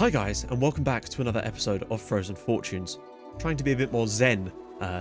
Hi guys, and welcome back to another episode of Frozen Fortunes. Trying to be a bit more zen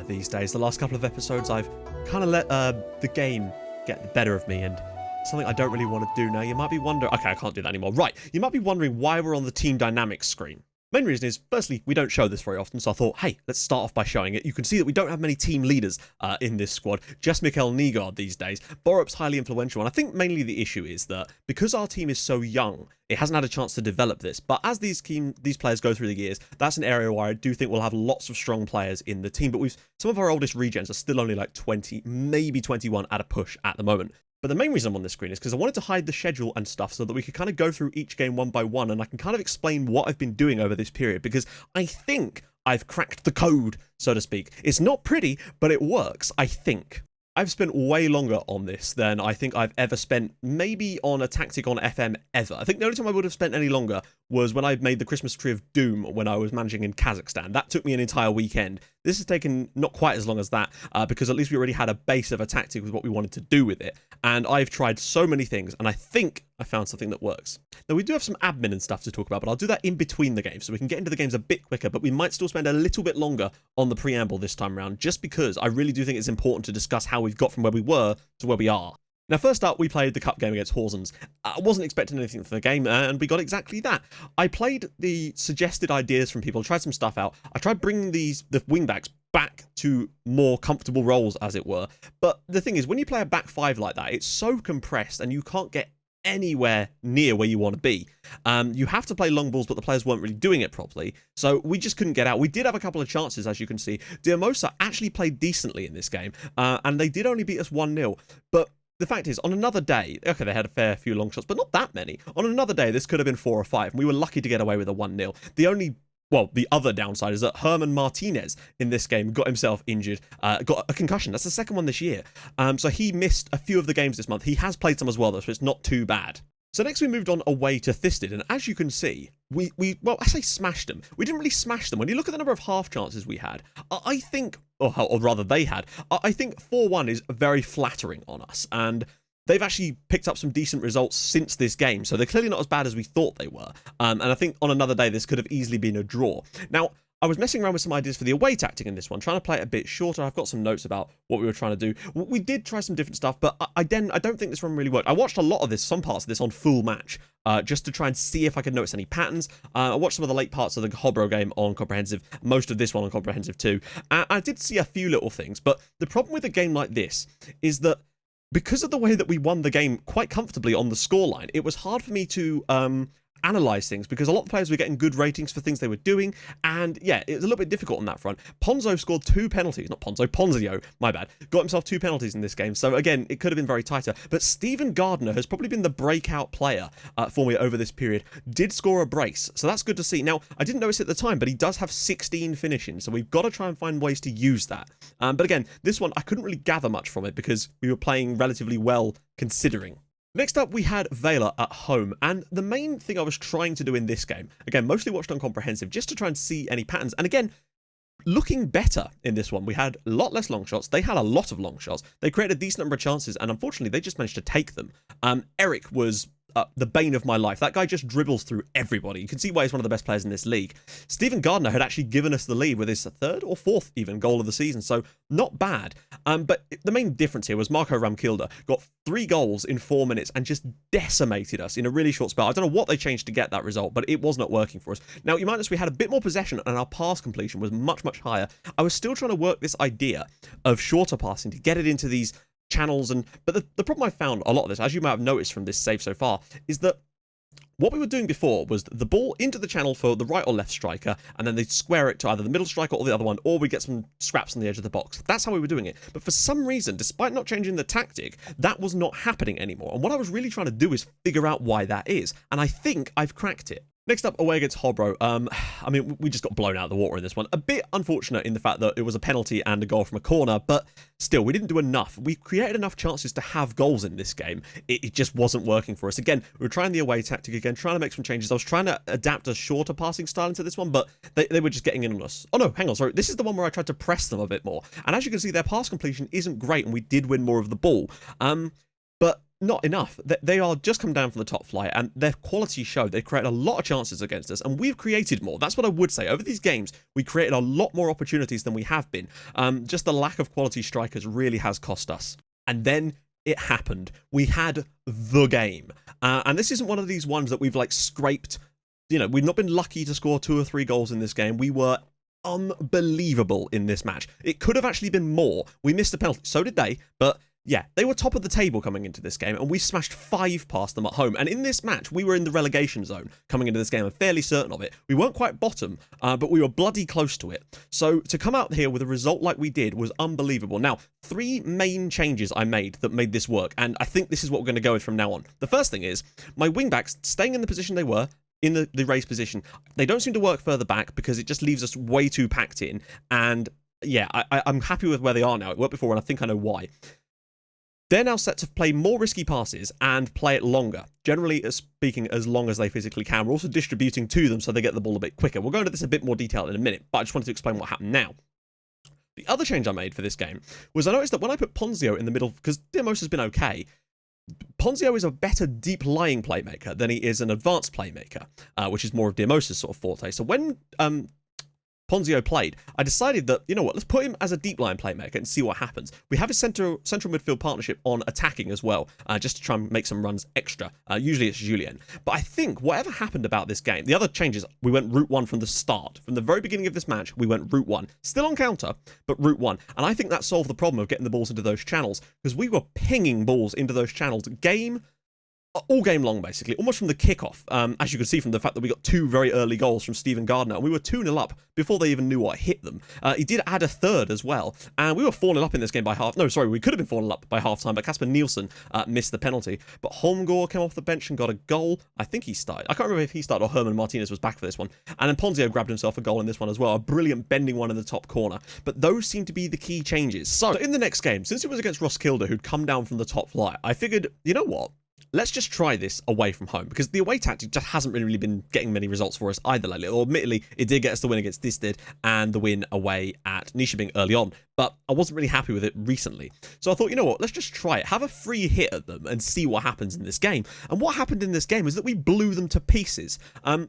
these days. The last couple of episodes I've kind of let the game get the better of me, and something I don't really want to do now. You might be wondering... Okay, I can't do that anymore. Right, you might be wondering why we're on the team dynamics screen. Main reason is, firstly, we don't show this very often, so I thought, hey, let's start off by showing it. You can see that we don't have many team leaders in this squad, just Mikkel Nygaard these days. Borup's highly influential, and I think mainly the issue is that because our team is so young, it hasn't had a chance to develop this. But as these players go through the years, that's an area where I do think we'll have lots of strong players in the team. But some of our oldest regens are still only like 20, maybe 21 at a push at the moment. But the main reason I'm on this screen is because I wanted to hide the schedule and stuff so that we could kind of go through each game one by one, and I can kind of explain what I've been doing over this period, because I think I've cracked the code, so to speak. It's not pretty, but it works, I think. I've spent way longer on this than I think I've ever spent maybe on a tactic on FM ever. I think the only time I would have spent any longer was when I made the Christmas Tree of Doom when I was managing in Kazakhstan. That took me an entire weekend. This has taken not quite as long as that because at least we already had a base of a tactic with what we wanted to do with it. And I've tried so many things, and I think I found something that works. Now, we do have some admin and stuff to talk about, but I'll do that in between the games so we can get into the games a bit quicker, but we might still spend a little bit longer on the preamble this time around, just because I really do think it's important to discuss how we've got from where we were to where we are. Now, first up, we played the cup game against Horsens. I wasn't expecting anything from the game, and we got exactly that. I played the suggested ideas from people, tried some stuff out. I tried bringing the wingbacks back to more comfortable roles, as it were. But the thing is, when you play a back five like that, it's so compressed, and you can't get anywhere near where you want to be. You have to play long balls, but the players weren't really doing it properly, so we just couldn't get out. We did have a couple of chances, as you can see. Diamosa actually played decently in this game, and they did only beat us 1-0, but the fact is, on another day, okay, they had a fair few long shots, but not that many. On another day, this could have been 4 or 5, and we were lucky to get away with a 1-0. The other downside is that Herman Martinez in this game got himself injured, got a concussion. That's the second one this year. So he missed a few of the games this month. He has played some as well, though, so it's not too bad. So next we moved on away to Thisted, and as you can see, well, I say smashed them. We didn't really smash them. When you look at the number of half chances we had, I think, or rather they had, I think 4-1 is very flattering on us, and they've actually picked up some decent results since this game, so they're clearly not as bad as we thought they were. And I think on another day, this could have easily been a draw. Now, I was messing around with some ideas for the away tactic in this one, trying to play it a bit shorter. I've got some notes about what we were trying to do. We did try some different stuff, but I don't think this one really worked. I watched a lot of this, some parts of this on full match, just to try and see if I could notice any patterns. I watched some of the late parts of the Hobro game on comprehensive, most of this one on comprehensive too. I did see a few little things, but the problem with a game like this is that because of the way that we won the game quite comfortably on the scoreline, it was hard for me to analyze things, because a lot of players were getting good ratings for things they were doing, and yeah, it was a little bit difficult on that front. Ponzo scored 2 penalties, not Ponzo, Ponzio, my bad, got himself 2 penalties in this game, so again, it could have been very tighter, but Stephen Gardner has probably been the breakout player for me over this period, did score a brace, so that's good to see. Now, I didn't notice it at the time, but he does have 16 finishing, so we've got to try and find ways to use that. But again, this one, I couldn't really gather much from it, because we were playing relatively well considering. Next up, we had Vela at home, and the main thing I was trying to do in this game, again, mostly watched on comprehensive, just to try and see any patterns, and again, looking better in this one. We had a lot less long shots. They had a lot of long shots. They created a decent number of chances, and unfortunately, they just managed to take them. Eric was the bane of my life. That guy just dribbles through everybody. You can see why he's one of the best players in this league. Stephen Gardner had actually given us the lead with his 3rd or 4th even goal of the season, so not bad. But the main difference here was Marco Ramkilde got 3 goals in 4 minutes and just decimated us in a really short spell. I don't know what they changed to get that result, but it was not working for us. Now, you might notice we had a bit more possession and our pass completion was much, much higher. I was still trying to work this idea of shorter passing to get it into these channels, but the problem I found a lot of this, as you might have noticed from this save so far, is that what we were doing before was the ball into the channel for the right or left striker, and then they'd square it to either the middle striker or the other one, or we'd get some scraps on the edge of the box. That's how we were doing it. But for some reason, despite not changing the tactic, that was not happening anymore. And what I was really trying to do is figure out why that is. And I think I've cracked it. Next up, away against Hobro. I mean, we just got blown out of the water in this one. A bit unfortunate in the fact that it was a penalty and a goal from a corner, but still, we didn't do enough. We created enough chances to have goals in this game. It just wasn't working for us. Again, we were trying the away tactic again, trying to make some changes. I was trying to adapt a shorter passing style into this one, but they were just getting in on us. Oh no, hang on, sorry. This is the one where I tried to press them a bit more. And as you can see, their pass completion isn't great, and we did win more of the ball. But not enough. They are just come down from the top flight, and their quality showed. They created a lot of chances against us, and we've created more. That's what I would say. Over these games, we created a lot more opportunities than we have been. Just the lack of quality strikers really has cost us. And then it happened. We had the game. And this isn't one of these ones that we've like scraped. You know, we've not been lucky to score 2 or 3 goals in this game. We were unbelievable in this match. It could have actually been more. We missed a penalty. So did they, but yeah, they were top of the table coming into this game, and we smashed 5 past them at home. And in this match, we were in the relegation zone coming into this game. I'm fairly certain of it. We weren't quite bottom, but we were bloody close to it. So to come out here with a result like we did was unbelievable. Now, 3 main changes I made that made this work, and I think this is what we're going to go with from now on. The first thing is my wingbacks staying in the position they were, in the raised position. They don't seem to work further back because it just leaves us way too packed in. And yeah, I'm happy with where they are now. It worked before, and I think I know why. They're now set to play more risky passes and play it longer. Generally speaking, as long as they physically can. We're also distributing to them so they get the ball a bit quicker. We'll go into this in a bit more detail in a minute, but I just wanted to explain what happened now. The other change I made for this game was I noticed that when I put Ponzio in the middle, because Diamos has been okay, Ponzio is a better deep-lying playmaker than he is an advanced playmaker, which is more of Diamos' sort of forte. So when Ponzio played, I decided that, you know what, let's put him as a deep line playmaker and see what happens. We have a central midfield partnership on attacking as well, just to try and make some runs extra. Usually it's Julien. But I think whatever happened about this game, the other changes, we went route 1 from the start. From the very beginning of this match, we went route 1. Still on counter, but route 1. And I think that solved the problem of getting the balls into those channels, because we were pinging balls into those channels all game long, basically, almost from the kickoff. As you can see from the fact that we got 2 very early goals from Steven Gardner, and we were 2-0 up before they even knew what hit them. He did add a third as well, and we were 4-0 up in this game by half. No, sorry, we could have been 4-0 up by half time, but Kasper Nielsen missed the penalty. But Holmgård came off the bench and got a goal. I think he started. I can't remember if he started or Herman Martinez was back for this one. And then Ponzio grabbed himself a goal in this one as well, a brilliant bending one in the top corner. But those seem to be the key changes. So in the next game, since it was against Roskilde, who'd come down from the top flight, I figured, you know what? Let's just try this away from home, because the away tactic just hasn't really been getting many results for us either lately. Or admittedly, it did get us the win against Disted and the win away at Nyköping early on, but I wasn't really happy with it recently. So I thought, you know what, let's just try it. Have a free hit at them and see what happens in this game. And what happened in this game is that we blew them to pieces.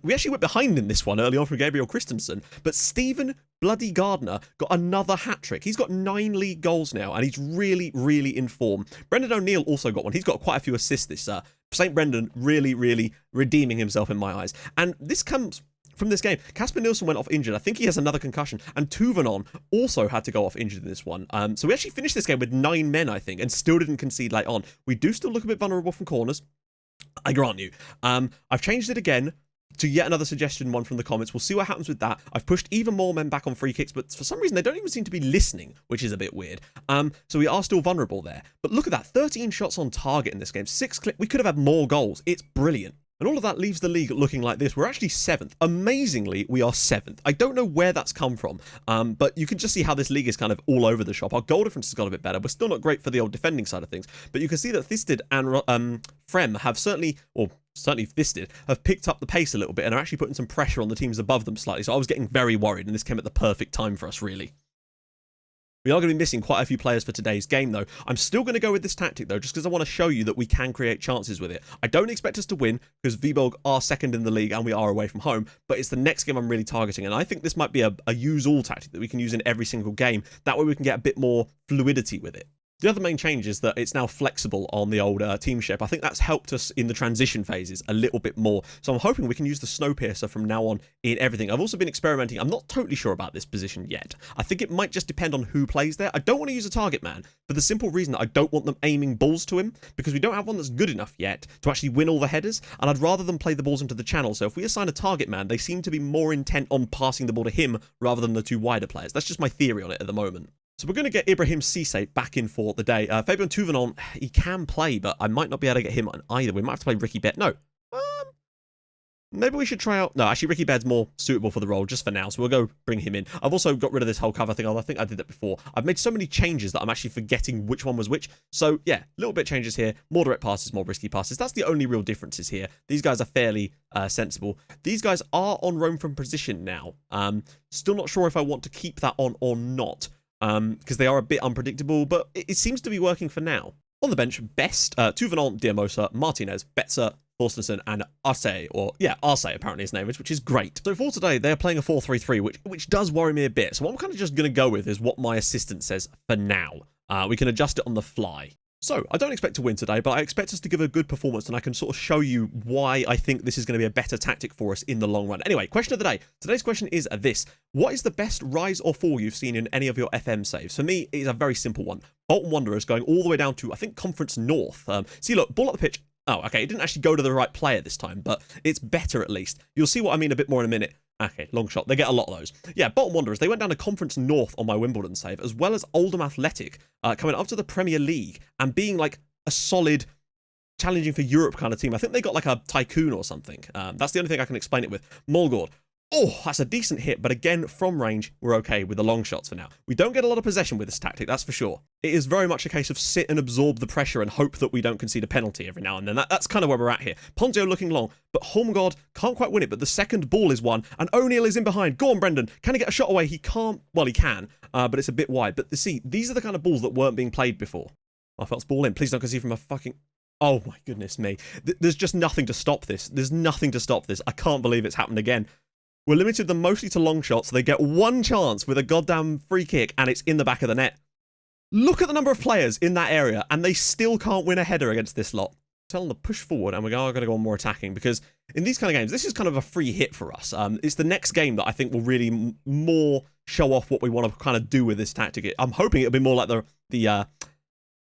We actually went behind in this one early on from Gabriel Christensen, but Steven bloody Gardner got another hat-trick. He's got 9 league goals now, and he's really, really in form. Brendan O'Neill also got one. He's got quite a few assists this St. Brendan really, really redeeming himself in my eyes. And this comes from this game. Kasper Nielsen went off injured. I think he has another concussion. And Tuvanon also had to go off injured in this one. So we actually finished this game with 9 men, I think, and still didn't concede late on. We do still look a bit vulnerable from corners, I grant you. I've changed it again to yet another suggestion one from the comments. We'll see what happens with that. I've pushed even more men back on free kicks, but for some reason they don't even seem to be listening, which is a bit weird. So we are still vulnerable there. But look at that, 13 shots on target in this game, 6 click. We could have had more goals. It's brilliant. And all of that leaves the league looking like this. We're actually 7th. Amazingly, we are 7th. I don't know where that's come from, but you can just see how this league is kind of all over the shop. Our goal difference has got a bit better. We're still not great for the old defending side of things, but you can see that Thisted and Frem have certainly Thisted, have picked up the pace a little bit and are actually putting some pressure on the teams above them slightly. So I was getting very worried, and this came at the perfect time for us, really. We are going to be missing quite a few players for today's game, though. I'm still going to go with this tactic, though, just because I want to show you that we can create chances with it. I don't expect us to win, because Viborg are 2nd in the league and we are away from home, but it's the next game I'm really targeting, and I think this might be a use-all tactic that we can use in every single game. That way we can get a bit more fluidity with it. The other main change is that it's now flexible on the old team shape. I think that's helped us in the transition phases a little bit more. So I'm hoping we can use the Snowpiercer from now on in everything. I've also been experimenting. I'm not totally sure about this position yet. I think it might just depend on who plays there. I don't want to use a target man for the simple reason that I don't want them aiming balls to him, because we don't have one that's good enough yet to actually win all the headers, and I'd rather them play the balls into the channel. So if we assign a target man, they seem to be more intent on passing the ball to him rather than the 2 wider players. That's just my theory on it at the moment. So we're going to get Ibrahim Cisse back in for the day. Fabian Tuvanon, he can play, but I might not be able to get him on either. We might have to play Ricky Baird. No. Maybe we should try out... No, actually, Ricky Baird's more suitable for the role just for now, so we'll go bring him in. I've also got rid of this whole cover thing. I think I did that before. I've made so many changes that I'm actually forgetting which one was which. So, yeah, little bit changes here. More direct passes, more risky passes. That's the only real differences here. These guys are fairly sensible. These guys are on roam from position now. Still not sure if I want to keep that on or not. Because they are a bit unpredictable, but it seems to be working for now. On the bench, Best, Tuvenant, Diamosa, Martinez, Betzer, Thorstensen, and Arce, or yeah, Arce apparently his name is, which is great. So for today, they're playing a 4-3-3, which does worry me a bit. So what I'm kind of just going to go with is what my assistant says for now. We can adjust it on the fly. So, I don't expect to win today, but I expect us to give a good performance, and I can sort of show you why I think this is going to be a better tactic for us in the long run. Anyway, question of the day. Today's question is this. What is the best rise or fall you've seen in any of your FM saves? For me, it is a very simple one. Bolton Wanderers going all the way down to, I think, Conference North. See, look, ball up the pitch. Oh, okay, it didn't actually go to the right player this time, but it's better at least. You'll see what I mean a bit more in a minute. Okay, long shot. They get a lot of those. Yeah, Bolton Wanderers, they went down to Conference North on my Wimbledon save, as well as Oldham Athletic coming up to the Premier League and being like a solid, challenging for Europe kind of team. I think they got like a tycoon or something. That's the only thing I can explain it with. Mulgord. Oh, that's a decent hit, but again, from range, we're okay with the long shots for now. We don't get a lot of possession with this tactic, that's for sure. It is very much a case of sit and absorb the pressure and hope that we don't concede a penalty every now and then. That's kind of where we're at here. Ponzio looking long, but Holmgard can't quite win it, but the second ball is won, and O'Neill is in behind. Go on, Brendan. Can he get a shot away? He can't. Well, he can, but it's a bit wide. But see, these are the kind of balls that weren't being played before. I felt ball in. Please don't concede from a fucking... Oh, my goodness me. There's just nothing to stop this. There's nothing to stop this. I can't believe it's happened again. We're limited them mostly to long shots, so they get one chance with a goddamn free kick, and it's in the back of the net. Look at the number of players in that area, and they still can't win a header against this lot. Tell them to push forward, and we're going to go on more attacking, because in these kind of games, this is kind of a free hit for us. It's the next game that I think will really more show off what we want to kind of do with this tactic. I'm hoping it'll be more like the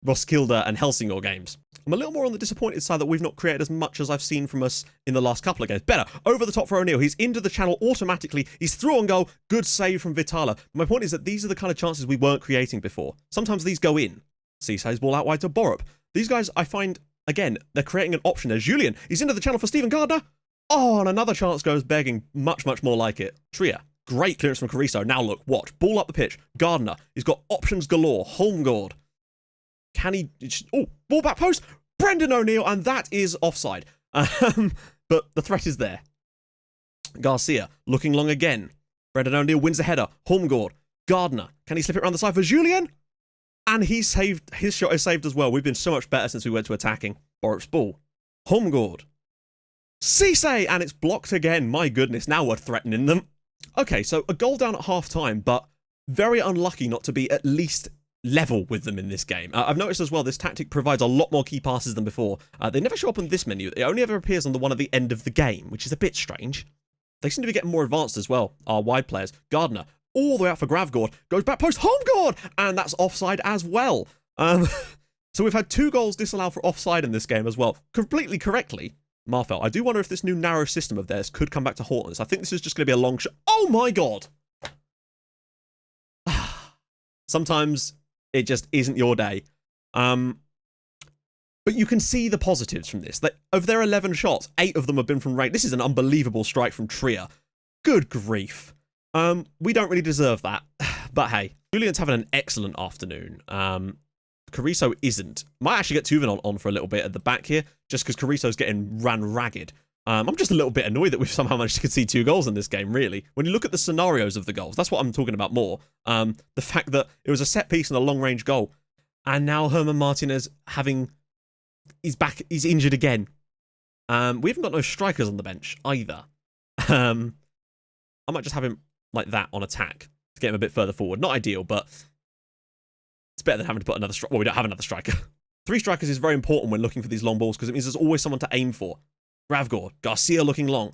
Roskilde and Helsingør games. I'm a little more on the disappointed side that we've not created as much as I've seen from us in the last couple of games. Better. Over the top for O'Neill. He's into the channel automatically. He's through on goal. Good save from Vitala. My point is that these are the kind of chances we weren't creating before. Sometimes these go in. Seasay's ball out wide to Borup. These guys, I find, again, they're creating an option. There's Julian. He's into the channel for Stephen Gardner. Oh, and another chance goes begging. Much, much more like it. Trier. Great clearance from Carrizo. Now look, watch. Ball up the pitch. Gardner. He's got options galore. Holmgård. Can he... Oh, ball back post. Brendan O'Neill, and that is offside. But the threat is there. Garcia looking long again. Brendan O'Neill wins the header. Holmgård. Gardner. Can he slip it around the side for Julian? And he's saved. His shot is saved as well. We've been so much better since we went to attacking. Borup's ball. Holmgård. Cisse! And it's blocked again. My goodness, now we're threatening them. Okay, so a goal down at half-time, but very unlucky not to be at least level with them in this game. I've noticed as well this tactic provides a lot more key passes than before. They never show up on this menu. It only ever appears on the one at the end of the game, which is a bit strange. They seem to be getting more advanced as well, our wide players. Gardner, all the way out for Gravgård, goes back post, Holmgård, and that's offside as well. So we've had 2 goals disallowed for offside in this game as well, completely correctly. Marfell, I do wonder if this new narrow system of theirs could come back to haunt us. I think this is just going to be a long shot. Oh my god! Sometimes it just isn't your day. But you can see the positives from this. Of their 11 shots, 8 of them have been from range. This is an unbelievable strike from Trier. Good grief. We don't really deserve that. But hey, Julian's having an excellent afternoon. Carrizo isn't. Might actually get Tuvenant on for a little bit at the back here, just because Carrizo's getting ran ragged. I'm just a little bit annoyed that we've somehow managed to concede 2 goals in this game, really. When you look at the scenarios of the goals, that's what I'm talking about more. The fact that it was a set piece and a long-range goal, and now Herman Martinez he's back, he's injured again. We haven't got no strikers on the bench either. I might just have him like that on attack to get him a bit further forward. Not ideal, but it's better than having to put another striker. Well, we don't have another striker. 3 strikers is very important when looking for these long balls because it means there's always someone to aim for. Gravgård, Garcia looking long.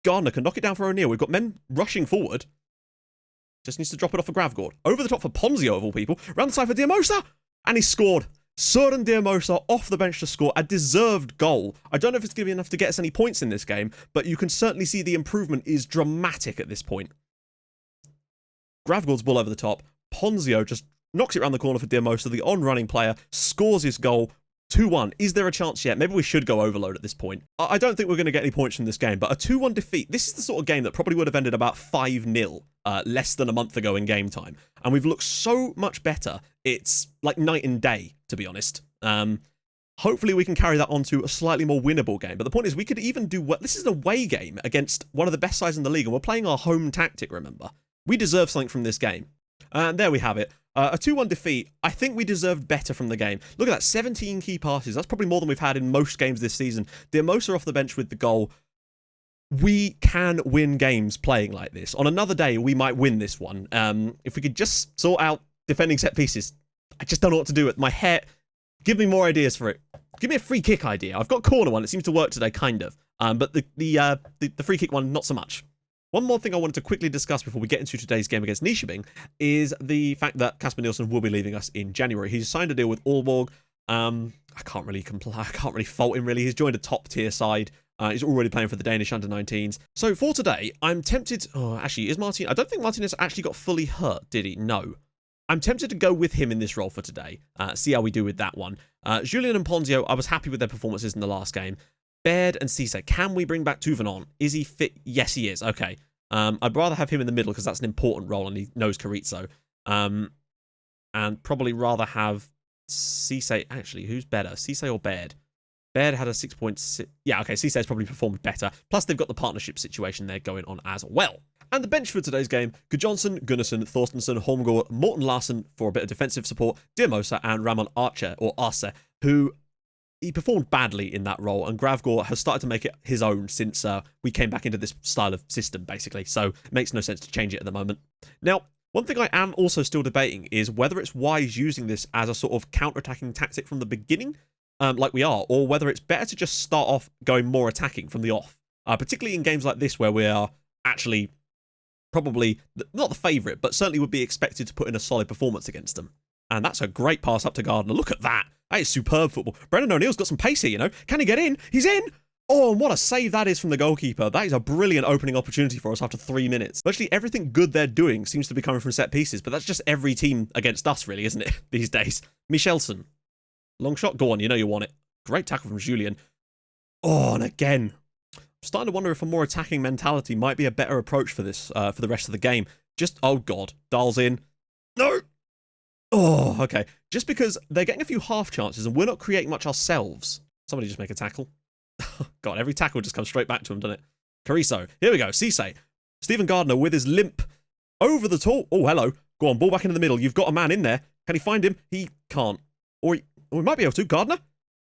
Gardner can knock it down for O'Neill. We've got men rushing forward. Just needs to drop it off for Gravgård. Over the top for Ponzio, of all people. Round the side for Diamosa. And he scored. Søren Diamosa off the bench to score. A deserved goal. I don't know if it's going to be enough to get us any points in this game, but you can certainly see the improvement is dramatic at this point. Gravgård's ball over the top. Ponzio just knocks it around the corner for Diamosa. The on-running player scores his goal. 2-1. Is there a chance yet? Maybe we should go overload at this point. I don't think we're going to get any points from this game, but a 2-1 defeat, this is the sort of game that probably would have ended about 5-0 less than a month ago in game time. And we've looked so much better. It's like night and day, to be honest. Hopefully we can carry that on to a slightly more winnable game. But the point is we could even do what... This is an away game against one of the best sides in the league, and we're playing our home tactic, remember? We deserve something from this game. And there we have it. A 2-1 defeat. I think we deserved better from the game. Look at that, 17 key passes. That's probably more than we've had in most games this season. Diamosa off the bench with the goal. We can win games playing like this. On another day, we might win this one. If we could just sort out defending set pieces. I just don't know what to do with my hair. Give me more ideas for it. Give me a free kick idea. I've got corner one. It seems to work today, kind of. But the free kick one, not so much. One more thing I wanted to quickly discuss before we get into today's game against Nyköping is the fact that Kasper Nielsen will be leaving us in January. He's signed a deal with Aalborg. I can't really fault him, really. He's joined a top-tier side. He's already playing for the Danish under-19s. So for today, I'm tempted... Oh, actually, is Martin... I don't think Martinez actually got fully hurt, did he? No. I'm tempted to go with him in this role for today. See how we do with that one. Julien and Ponzio, I was happy with their performances in the last game. Baird and Cisse, can we bring back Tuvenon? Is he fit? Yes, he is. Okay. I'd rather have him in the middle because that's an important role and he knows Chorizo. And probably rather have Cisse. Actually, who's better? Cisse or Baird? Baird had a 6.6. Yeah, okay, Cisse's probably performed better. Plus, they've got the partnership situation there going on as well. And the bench for today's game, Gudjonsson, Gunnarsson, Thorstensen, Holmgaard, Morten Larsen for a bit of defensive support, Diamosa and Ramon Arce, who he performed badly in that role, and Gravgaard has started to make it his own since we came back into this style of system, basically, so it makes no sense to change it at the moment. Now, one thing I am also still debating is whether it's wise using this as a sort of counter-attacking tactic from the beginning, like we are, or whether it's better to just start off going more attacking from the off, particularly in games like this where we are actually probably, not the favourite, but certainly would be expected to put in a solid performance against them. And that's a great pass up to Gardner. Look at that. That is superb football. Brendan O'Neill's got some pace here, you know. Can he get in? He's in! Oh, and what a save that is from the goalkeeper. That is a brilliant opening opportunity for us after 3 minutes. Virtually everything good they're doing seems to be coming from set pieces, but that's just every team against us, really, isn't it, these days? Michelson. Long shot. Go on, you know you want it. Great tackle from Julien. Oh, and again. I'm starting to wonder if a more attacking mentality might be a better approach for this, for the rest of the game. Just, oh God. Dahl's in. No! Oh, okay. Just because they're getting a few half chances and we're not creating much ourselves. Somebody just make a tackle. God, every tackle just comes straight back to him, doesn't it? Chorizo. Here we go. Cisse. Stephen Gardner with his limp over the top. Oh, hello. Go on, ball back into the middle. You've got a man in there. Can he find him? He can't. Or we might be able to. Gardner.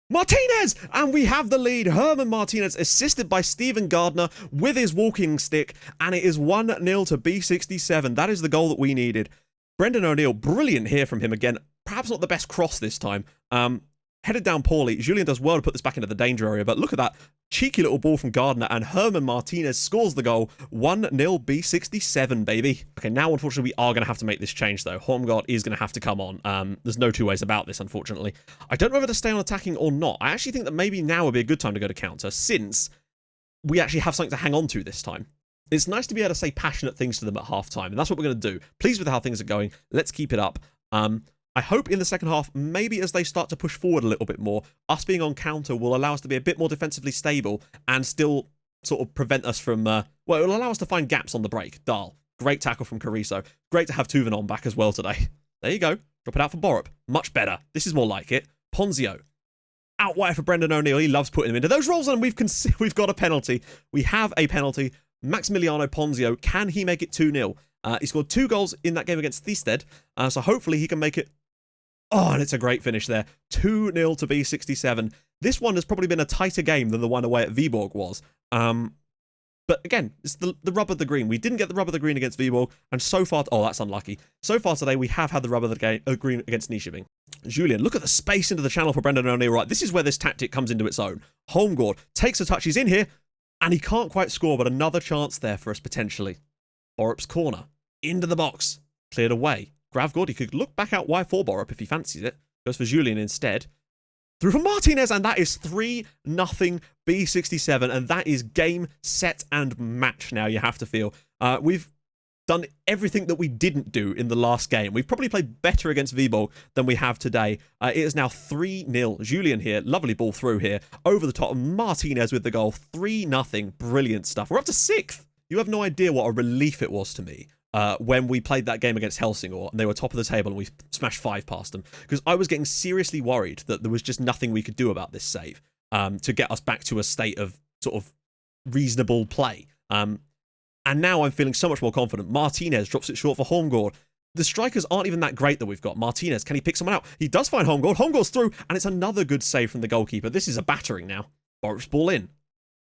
Martinez! And we have the lead. Herman Martinez assisted by Stephen Gardner with his walking stick. And it is 1-0 to B67. That is the goal that we needed. Brendan O'Neill, brilliant here from him again. Perhaps not the best cross this time. Headed down poorly. Julien does well to put this back into the danger area, but look at that cheeky little ball from Gardner, and Herman Martinez scores the goal. 1-0 B67, baby. Okay, now unfortunately we are going to have to make this change, though. Holmgaard is going to have to come on. There's no two ways about this, unfortunately. I don't know whether to stay on attacking or not. I actually think that maybe now would be a good time to go to counter, since we actually have something to hang on to this time. It's nice to be able to say passionate things to them at half-time, and that's what we're going to do. Pleased with how things are going. Let's keep it up. I hope in the second half, maybe as they start to push forward a little bit more, us being on counter will allow us to be a bit more defensively stable and still sort of prevent us from... well, it will allow us to find gaps on the break. Dahl. Great tackle from Chorizo. Great to have Tuvenon back as well today. There you go. Drop it out for Borup. Much better. This is more like it. Ponzio. Out wide for Brendan O'Neill. He loves putting him into those roles, and we've got a penalty. We have a penalty. Maximiliano Ponzio. Can he make it 2-0? He scored 2 goals in that game against Thisted, so hopefully he can make it... Oh, and it's a great finish there. 2-0 to B67. This one has probably been a tighter game than the one away at Viborg was. But again, it's the rub of the green. We didn't get the rub of the green against Viborg, and so far... Oh, that's unlucky. So far today, we have had the rub of the green against Nyköping. Julien, look at the space into the channel for Brendan O'Neill. Right, this is where this tactic comes into its own. Holmgaard takes a touch. He's in here, and he can't quite score, but another chance there for us potentially. Borup's corner. Into the box. Cleared away. Gravgaard, he could look back out wide for Borup if he fancies it. Goes for Julien instead. Through for Martinez, and that is 3-0 B67, and that is game, set, and match now, you have to feel. We've done everything that we didn't do in the last game. We've probably played better against Viborg than we have today. It is now 3-0. Julien here, lovely ball through here. Over the top, Martinez with the goal. 3-0. Brilliant stuff. We're up to 6th. You have no idea what a relief it was to me when we played that game against Helsingør and they were top of the table and we smashed 5 past them, because I was getting seriously worried that there was just nothing we could do about this save to get us back to a state of sort of reasonable play. And now I'm feeling so much more confident. Martinez drops it short for Holmgaard. The strikers aren't even that great that we've got. Martinez, can he pick someone out? He does find home goal. Home goal's through, and it's another good save from the goalkeeper. This is a battering now. Borup's ball in.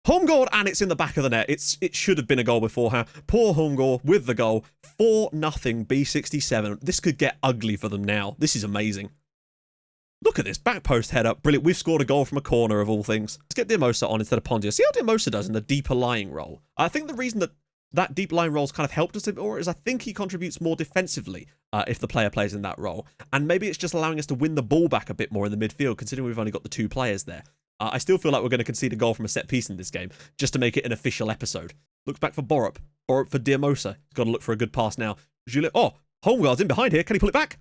Home goal, and it's in the back of the net. It should have been a goal beforehand. Poor home goal with the goal. 4-0 B67. This could get ugly for them now. This is amazing. Look at this. Back post header. Brilliant. We've scored a goal from a corner of all things. Let's get Dimosa on instead of Pondia. See how Dimosa does in the deeper lying role. I think the reason that deep line role's kind of helped us a bit more is I think he contributes more defensively if the player plays in that role. And maybe it's just allowing us to win the ball back a bit more in the midfield, considering we've only got the 2 players there. I still feel like we're going to concede a goal from a set piece in this game, just to make it an official episode. Looks back for Borup. Borup for Dimosa. He's got to look for a good pass now. Julio. Oh, Holmgaard's in behind here. Can he pull it back?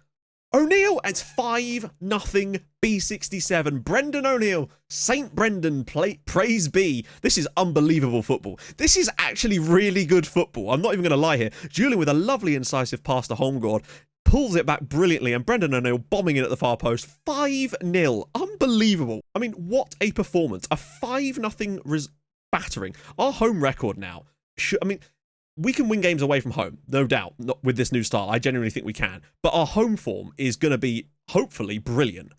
O'Neill. It's 5-0 B67. Brendan O'Neill. St. Brendan. Praise be. This is unbelievable football. This is actually really good football. I'm not even going to lie here. Julian with a lovely incisive pass to Holmgaard. Pulls it back brilliantly, and Brendan O'Neill bombing in at the far post. 5-0. Unbelievable. I mean, what a performance. A 5-0 battering. Our home record now. I mean, we can win games away from home, no doubt, not with this new style. I genuinely think we can. But our home form is going to be, hopefully, brilliant.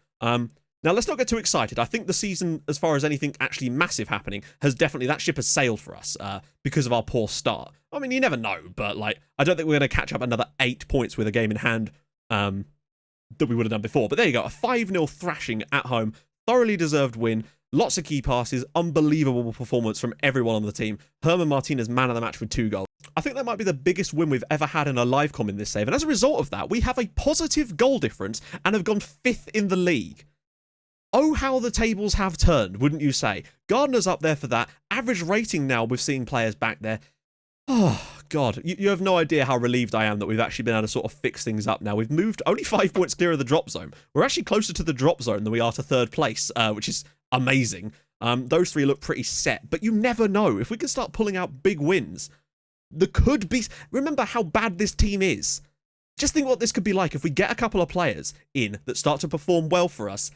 Now, let's not get too excited. I think the season, as far as anything actually massive happening, that ship has sailed for us because of our poor start. I mean, you never know, but, like, I don't think we're going to catch up another 8 points with a game in hand that we would have done before. But there you go, a 5-0 thrashing at home. Thoroughly deserved win. Lots of key passes. Unbelievable performance from everyone on the team. Herman Martinez, man of the match with 2 goals. I think that might be the biggest win we've ever had in a live com in this save. And as a result of that, we have a positive goal difference and have gone 5th in the league. Oh, how the tables have turned, wouldn't you say? Gardner's up there for that. Average rating now with seeing players back there. Oh, God. You have no idea how relieved I am that we've actually been able to sort of fix things up now. We've moved only 5 points clear of the drop zone. We're actually closer to the drop zone than we are to 3rd place, which is amazing. Those 3 look pretty set, but you never know. If we can start pulling out big wins, there could be... Remember how bad this team is. Just think what this could be like if we get a couple of players in that start to perform well for us.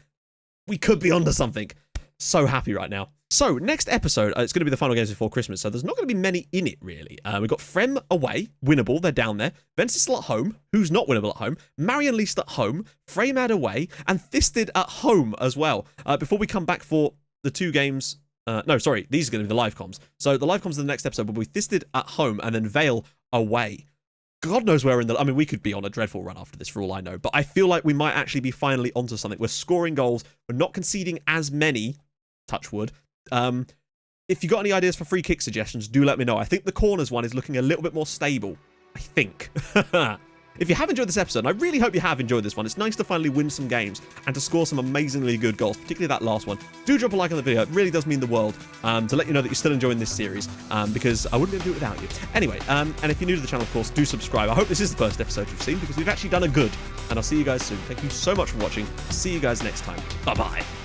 We could be onto something. So happy right now. So, next episode, it's going to be the final games before Christmas, so there's not going to be many in it, really. We've got Frem away, winnable, they're down there. Venceslas at home, who's not winnable at home. Marion Least at home, Freymad away, and Thisted at home as well. Before we come back for the 2 games... no, sorry, these are going to be the live comms. So, the live comms in the next episode will be Thisted at home, and then Vale away. God knows where in the... I mean, we could be on a dreadful run after this for all I know, but I feel like we might actually be finally onto something. We're scoring goals. We're not conceding as many, touch wood. If you got any ideas for free kick suggestions, do let me know. I think the corners one is looking a little bit more stable. I think. If you have enjoyed this episode, and I really hope you have enjoyed this one, it's nice to finally win some games and to score some amazingly good goals, particularly that last one. Do drop a like on the video. It really does mean the world to let you know that you're still enjoying this series because I wouldn't be able to do it without you. Anyway, and if you're new to the channel, of course, do subscribe. I hope this is the first episode you've seen because we've actually done a good, and I'll see you guys soon. Thank you so much for watching. See you guys next time. Bye-bye.